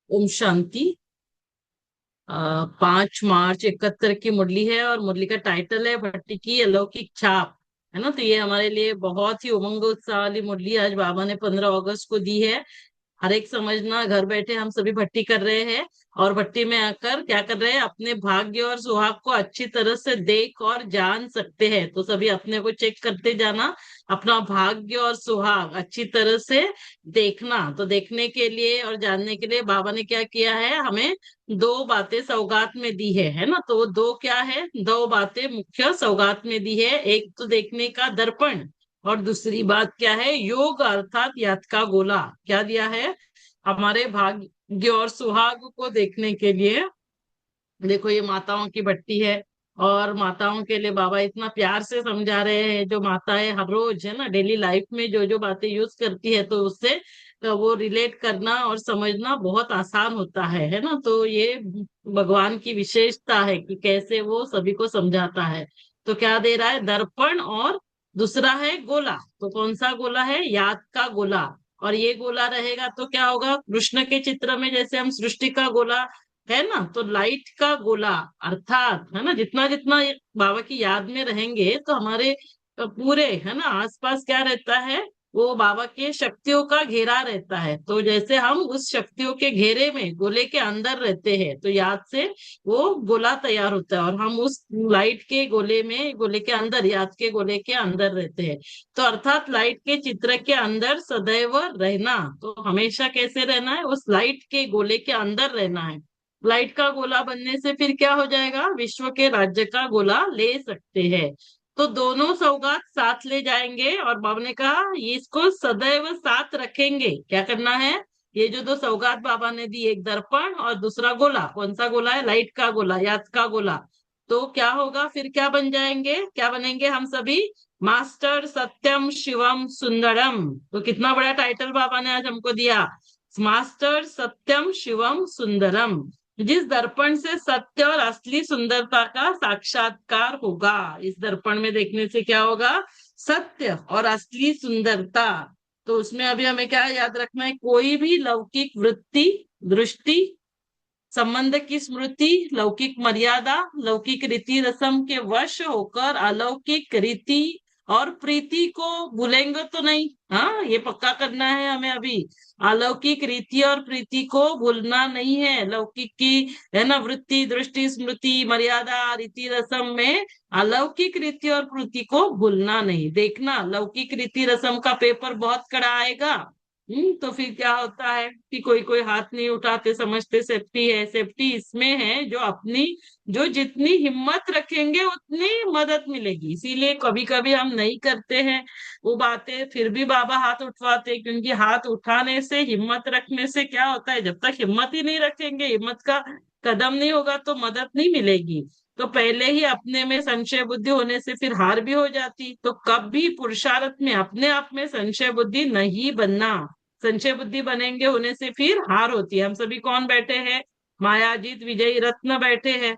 ओम शांति। 5 मार्च 71 की मुरली है और मुरली का टाइटल है भट्टी की अलौकिक छाप। है ना, तो ये हमारे लिए बहुत ही उमंग उत्साह वाली मुरली आज बाबा ने 15 अगस्त को दी है। हर एक समझना, घर बैठे हम सभी भट्टी कर रहे हैं और भट्टी में आकर क्या कर रहे हैं, अपने भाग्य और सुहाग को अच्छी तरह से देख और जान सकते हैं। तो सभी अपने को चेक करते जाना, अपना भाग्य और सुहाग अच्छी तरह से देखना। तो देखने के लिए और जानने के लिए बाबा ने क्या किया है, हमें दो बातें सौगात में दी है ना। तो वो दो क्या है, दो बातें मुख्य सौगात में दी है। एक तो देखने का दर्पण और दूसरी बात क्या है, योग अर्थात याद का गोला। क्या दिया है, हमारे भाग्य और सुहाग को देखने के लिए। देखो ये माताओं की भट्टी है और माताओं के लिए बाबा इतना प्यार से समझा रहे हैं। जो माताएं हर रोज है ना डेली लाइफ में जो जो बातें यूज करती है, तो उससे तो वो रिलेट करना और समझना बहुत आसान होता है ना। तो ये भगवान की विशेषता है कि कैसे वो सभी को समझाता है। तो क्या दे रहा है, दर्पण और दूसरा है गोला। तो कौन सा गोला है, याद का गोला। और ये गोला रहेगा तो क्या होगा, कृष्ण के चित्र में जैसे हम सृष्टि का गोला है ना, तो लाइट का गोला अर्थात है ना, जितना जितना ये बाबा की याद में रहेंगे तो हमारे पूरे है ना आसपास क्या रहता है, वो बाबा के शक्तियों का घेरा रहता है। तो जैसे हम उस शक्तियों के घेरे में गोले के अंदर रहते हैं, तो याद से वो गोला तैयार होता है और हम उस लाइट के गोले में, गोले के अंदर, याद के गोले के अंदर रहते हैं। तो अर्थात लाइट के चित्र के अंदर सदैव रहना। तो हमेशा कैसे रहना है, उस लाइट के गोले के अंदर रहना है। लाइट का गोला बनने से फिर क्या हो जाएगा, विश्व के राज्य का गोला ले सकते हैं। तो दोनों सौगात साथ ले जाएंगे और बाबा ने कहा ये इसको सदैव साथ रखेंगे। क्या करना है, ये जो दो सौगात बाबा ने दी, एक दर्पण और दूसरा गोला, कौन सा गोला है, लाइट का गोला, याद का गोला। तो क्या होगा, फिर क्या बन जाएंगे, क्या बनेंगे हम सभी, मास्टर सत्यम शिवम सुंदरम। तो कितना बड़ा टाइटल बाबा ने आज हमको दिया, मास्टर सत्यम शिवम सुंदरम। जिस दर्पण से सत्य और असली सुंदरता का साक्षात्कार होगा। इस दर्पण में देखने से क्या होगा, सत्य और असली सुंदरता। तो उसमें अभी हमें क्या याद रखना है, कोई भी लौकिक वृत्ति, दृष्टि, संबंध की स्मृति, लौकिक मर्यादा, लौकिक रीति रस्म के वश होकर अलौकिक रीति और प्रीति को भूलेंगे तो नहीं। हाँ, ये पक्का करना है हमें अभी। अलौकिक रीति और प्रीति को भूलना नहीं है। लौकिक की है ना वृत्ति, दृष्टि, स्मृति, मर्यादा, रीति रस्म में अलौकिक रीति और प्रीति को भूलना नहीं। देखना, लौकिक रीति रस्म का पेपर बहुत कड़ा आएगा। तो फिर क्या होता है कि कोई कोई हाथ नहीं उठाते, समझते सेफ्टी है। सेफ्टी इसमें है जो अपनी, जो जितनी हिम्मत रखेंगे उतनी मदद मिलेगी। इसीलिए कभी कभी हम नहीं करते हैं वो बातें, फिर भी बाबा हाथ उठवाते हैं, क्योंकि हाथ उठाने से, हिम्मत रखने से क्या होता है, जब तक हिम्मत ही नहीं रखेंगे, हिम्मत का कदम नहीं होगा तो मदद नहीं मिलेगी। तो पहले ही अपने में संशय बुद्धि होने से फिर हार भी हो जाती। तो कभी पुरुषार्थ में अपने आप में संशय बुद्धि नहीं बनना। संशय बुद्धि बनेंगे होने से फिर हार होती है। हम सभी कौन बैठे हैं, मायाजीत विजयी रत्न बैठे हैं।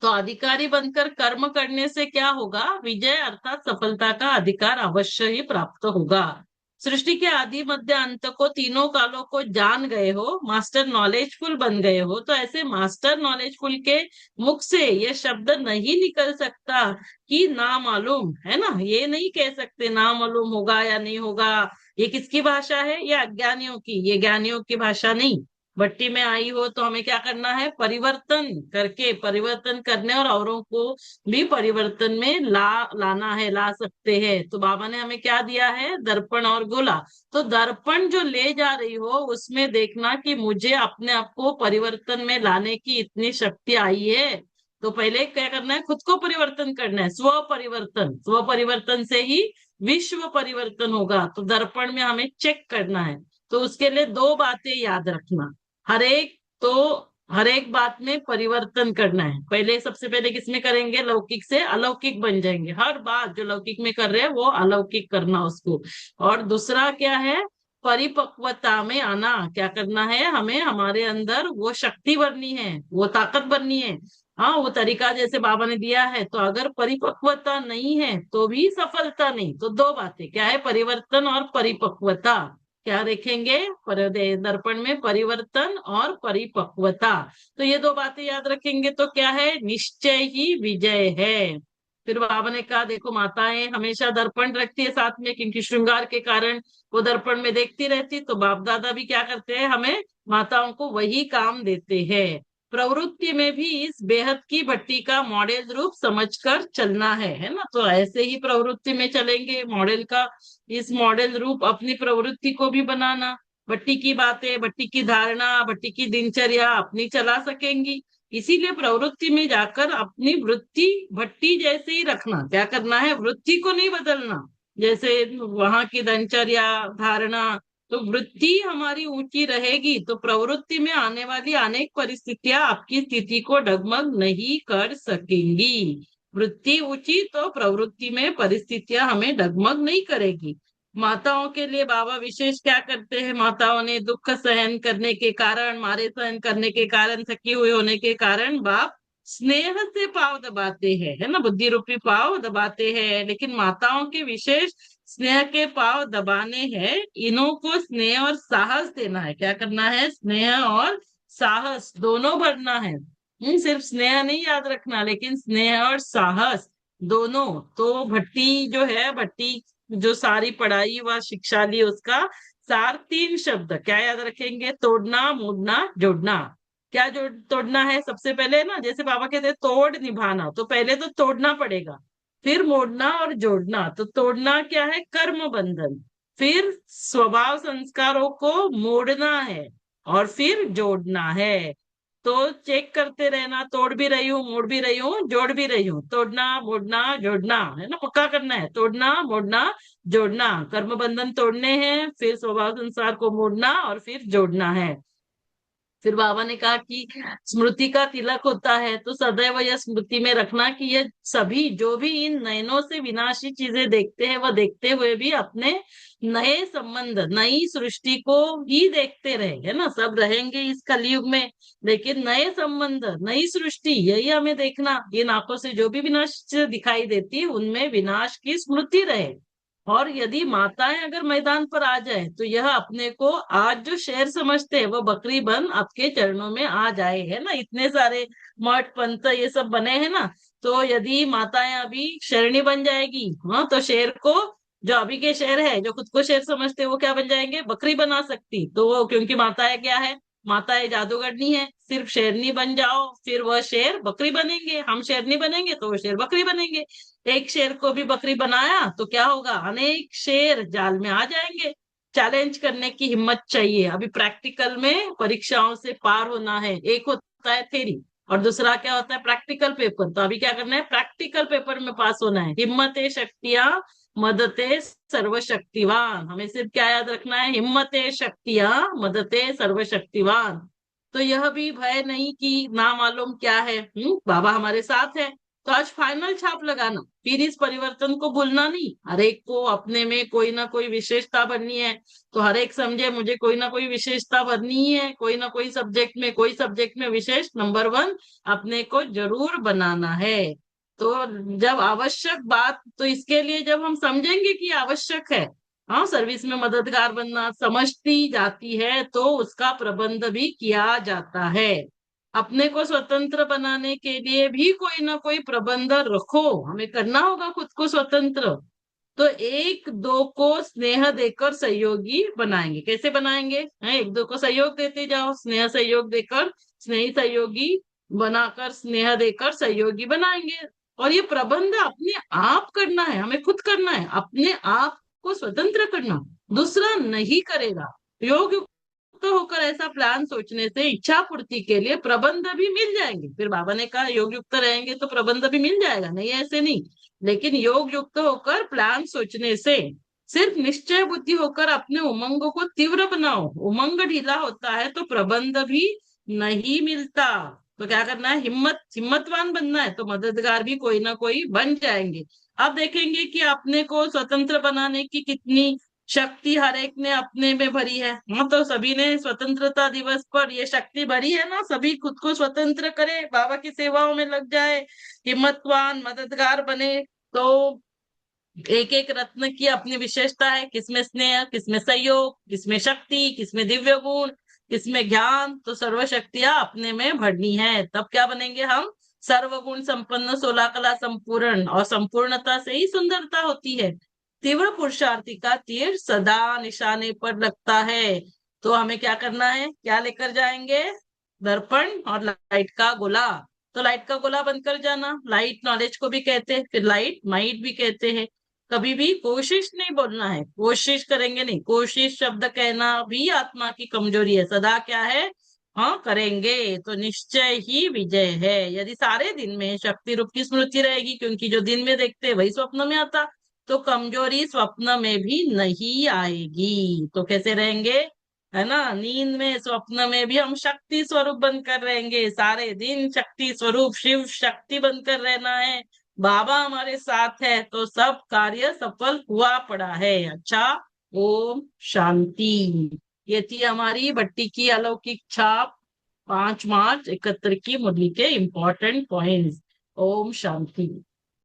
तो अधिकारी बनकर कर्म करने से क्या होगा, विजय अर्थात सफलता का अधिकार अवश्य ही प्राप्त होगा। सृष्टि के आदि मध्य अंत को, तीनों कालों को जान गए हो, मास्टर नॉलेजफुल बन गए हो, तो ऐसे मास्टर नॉलेजफुल के मुख से ये शब्द नहीं निकल सकता कि ना मालूम, है ना। ये नहीं कह सकते ना मालूम होगा या नहीं होगा। ये किसकी भाषा है, ये अज्ञानियों की, ये ज्ञानियों की भाषा नहीं। भट्टी में आई हो तो हमें क्या करना है, परिवर्तन करके, परिवर्तन करने और औरों को भी परिवर्तन में लाना है, ला सकते हैं। तो बाबा ने हमें क्या दिया है, दर्पण और गोला। तो दर्पण जो ले जा रही हो उसमें देखना कि मुझे अपने आप को परिवर्तन में लाने की इतनी शक्ति आई है। तो पहले क्या करना है, खुद को परिवर्तन करना है, स्व परिवर्तन। स्व परिवर्तन से ही विश्व परिवर्तन होगा। तो दर्पण में हमें चेक करना है। तो उसके लिए दो बातें याद रखना, हर एक, तो हर एक बात में परिवर्तन करना है। पहले, सबसे पहले किसमें करेंगे, लौकिक से अलौकिक बन जाएंगे। हर बात जो लौकिक में कर रहे हैं वो अलौकिक करना उसको। और दूसरा क्या है, परिपक्वता में आना। क्या करना है, हमें हमारे अंदर वो शक्ति भरनी है, वो ताकत भरनी है। हाँ, वो तरीका जैसे बाबा ने दिया है। तो अगर परिपक्वता नहीं है तो भी सफलता नहीं। तो दो बातें क्या है, परिवर्तन और परिपक्वता। क्या देखेंगे? दर्पण में परिवर्तन और परिपक्वता। तो ये दो बातें याद रखेंगे तो क्या है? निश्चय ही विजय है। फिर बाबा ने कहा देखो, माताएं हमेशा दर्पण रखती है साथ में, क्योंकि श्रृंगार के कारण वो दर्पण में देखती रहती। तो बाप दादा भी क्या करते हैं, हमें माताओं को वही काम देते हैं। प्रवृत्ति में भी इस बेहद की भट्टी का मॉडल रूप समझकर चलना है ना। तो ऐसे ही प्रवृत्ति में चलेंगे, मॉडल का इस मॉडल रूप अपनी प्रवृत्ति को भी बनाना। भट्टी की बातें, भट्टी की धारणा, भट्टी की दिनचर्या अपनी चला सकेंगी। इसीलिए प्रवृत्ति में जाकर अपनी वृत्ति भट्टी जैसे ही रखना। क्या करना है? वृत्ति को नहीं बदलना। जैसे वहां की दिनचर्या, धारणा, तो वृत्ति हमारी ऊंची रहेगी तो प्रवृत्ति में आने वाली अनेक परिस्थितियां आपकी स्थिति को डगमग नहीं कर सकेंगी। वृत्ति ऊंची तो प्रवृत्ति में परिस्थितियां हमें डगमग नहीं करेगी। माताओं के लिए बाबा विशेष क्या करते हैं? माताओं ने दुख सहन करने के कारण, मारे सहन करने के कारण, थकी हुई होने के कारण बाप स्नेह से पाव दबाते हैं, है ना, बुद्धि रूपी पाव दबाते हैं। लेकिन माताओं के विशेष स्नेह के पाव दबाने हैं, इन्हों को स्नेह और साहस देना है। क्या करना है? स्नेह और साहस दोनों भरना है। सिर्फ स्नेह नहीं याद रखना, लेकिन स्नेह और साहस दोनों। तो भट्टी जो है, भट्टी जो सारी पढ़ाई व शिक्षा ली, उसका सार तीन शब्द क्या याद रखेंगे? तोड़ना, मोड़ना, जोड़ना। क्या जोड़ तोड़ना है? सबसे पहले ना, जैसे बाबा कहते हैं तोड़ निभाना, तो पहले तो तोड़ना पड़ेगा, फिर मोड़ना और जोड़ना। तो तोड़ना क्या है? कर्म बंधन। फिर स्वभाव संस्कारों को मोड़ना है, और फिर जोड़ना है। तो चेक करते रहना, तोड़ भी रही हूँ, मोड़ भी रही हूँ, जोड़ भी रही हूँ। तोड़ना, मोड़ना, जोड़ना, है ना, पक्का करना है। तोड़ना, मोड़ना, जोड़ना, कर्म बंधन तोड़ने हैं, फिर स्वभाव संसार को मोड़ना, और फिर जोड़ना है। फिर बाबा ने कहा कि स्मृति का तिलक होता है, तो सदैव यह स्मृति में रखना कि ये सभी जो भी इन नयनों से विनाशी चीजें देखते हैं, वह देखते हुए भी अपने नए संबंध, नई सृष्टि को ही देखते रहे, है ना। सब रहेंगे इस कलयुग में, लेकिन नए संबंध, नई सृष्टि, यही हमें देखना। इन आंखों से जो भी विनाश दिखाई देती है, उनमें विनाश की स्मृति रहे। और यदि माताएं अगर मैदान पर आ जाए, तो यह अपने को आज जो शेर समझते हैं, वो बकरी बन आपके चरणों में आ जाए, है ना। इतने सारे मठ पंथ ये सब बने हैं ना, तो यदि माताएं अभी शेरनी बन जाएगी, हाँ, तो शेर को, जो अभी के शेर है, जो खुद को शेर समझते हैं, वो क्या बन जाएंगे? बकरी बना सकती। तो वो, क्योंकि माताएं क्या है? माताएं जादूगरनी है। सिर्फ शेरनी बन जाओ, फिर वह शेर बकरी बनेंगे। हम शेरनी बनेंगे तो वो शेर बकरी बनेंगे। एक शेर को भी बकरी बनाया तो क्या होगा? अनेक शेर जाल में आ जाएंगे। चैलेंज करने की हिम्मत चाहिए। अभी प्रैक्टिकल में परीक्षाओं से पार होना है। एक होता है थ्योरी, और दूसरा क्या होता है? Practical paper. तो अभी क्या करना है? प्रैक्टिकल पेपर में पास होना है। हिम्मते शक्तियां मदते सर्वशक्तिवान। हमें सिर्फ क्या याद रखना है? हिम्मते शक्तियां मदते सर्वशक्तिवान। तो यह भी भय नहीं कि ना मालूम क्या है, बाबा हमारे साथ है। तो आज फाइनल छाप लगाना, फिर इस परिवर्तन को भूलना नहीं। हर एक को अपने में कोई ना कोई विशेषता भरनी है। तो हर एक समझे मुझे कोई ना कोई विशेषता भरनी ही है। कोई ना कोई सब्जेक्ट में, कोई सब्जेक्ट में विशेष नंबर वन अपने को जरूर बनाना है। तो जब आवश्यक बात, तो इसके लिए जब हम समझेंगे कि आवश्यक है, हाँ, सर्विस में मददगार बनना समझती जाती है, तो उसका प्रबंध भी किया जाता है। अपने को स्वतंत्र बनाने के लिए भी कोई ना कोई प्रबंध रखो। हमें करना होगा खुद को स्वतंत्र। तो एक दो को स्नेह देकर सहयोगी बनाएंगे। कैसे बनाएंगे? हैं, एक दो को सहयोग देते जाओ, स्नेह सहयोग देकर, स्नेही सहयोगी बनाकर, स्नेह देकर सहयोगी बनाएंगे। और ये प्रबंध अपने आप करना है, हमें खुद करना है, अपने आप को स्वतंत्र करना, दूसरा नहीं करेगा। योग युक्त होकर ऐसा प्लान सोचने से इच्छा पूर्ति के लिए प्रबंध भी मिल जाएंगे। फिर बाबा ने कहा योग युक्त रहेंगे तो प्रबंध भी मिल जाएगा, नहीं ऐसे नहीं। लेकिन योग युक्त होकर प्लान सोचने से, सिर्फ निश्चय बुद्धि होकर अपने उमंगों को तीव्र बनाओ। उमंग ढीला होता है तो प्रबंध भी नहीं मिलता। तो क्या करना है? हिम्मतवान बनना है, तो मददगार भी कोई ना कोई बन जाएंगे। अब देखेंगे कि अपने को स्वतंत्र बनाने की कितनी शक्ति हर एक ने अपने में भरी है। हाँ, तो सभी ने स्वतंत्रता दिवस पर ये शक्ति भरी है ना, सभी खुद को स्वतंत्र करे, बाबा की सेवाओं में लग जाए, हिम्मतवान मददगार बने। तो एक एक रत्न की अपनी विशेषता है, किसमें स्नेह, किसमें सहयोग, किसमें शक्ति, किसमें दिव्य गुण, किसमें ज्ञान। तो सर्व शक्तियां अपने में भरनी है, तब क्या बनेंगे हम? सर्वगुण संपन्न, 16 कला संपूर्ण। और संपूर्णता से ही सुंदरता होती है। तीव्र पुरुषार्थी का तीर सदा निशाने पर लगता है। तो हमें क्या करना है, क्या लेकर जाएंगे? दर्पण और लाइट का गोला। तो लाइट का गोला बनकर जाना। लाइट नॉलेज को भी कहते हैं, फिर लाइट माइट भी कहते हैं। कभी भी कोशिश नहीं बोलना है, कोशिश करेंगे नहीं। कोशिश शब्द कहना भी आत्मा की कमजोरी है। सदा क्या है? हाँ, करेंगे तो निश्चय ही विजय है। यदि सारे दिन में शक्ति रूप की स्मृति रहेगी, क्योंकि जो दिन में देखते हैं वही स्वप्न में आता, तो कमजोरी स्वप्न में भी नहीं आएगी। तो कैसे रहेंगे? है ना, नींद में स्वप्न में भी हम शक्ति स्वरूप बनकर रहेंगे। सारे दिन शक्ति स्वरूप शिव शक्ति बनकर रहना है। बाबा हमारे साथ है तो सब कार्य सफल हुआ पड़ा है। अच्छा, ओम शांति। ये थी हमारी भट्टी की अलौकिक छाप, 5 मार्च 71 की मुरली के इम्पोर्टेंट पॉइंट्स। ओम शांति।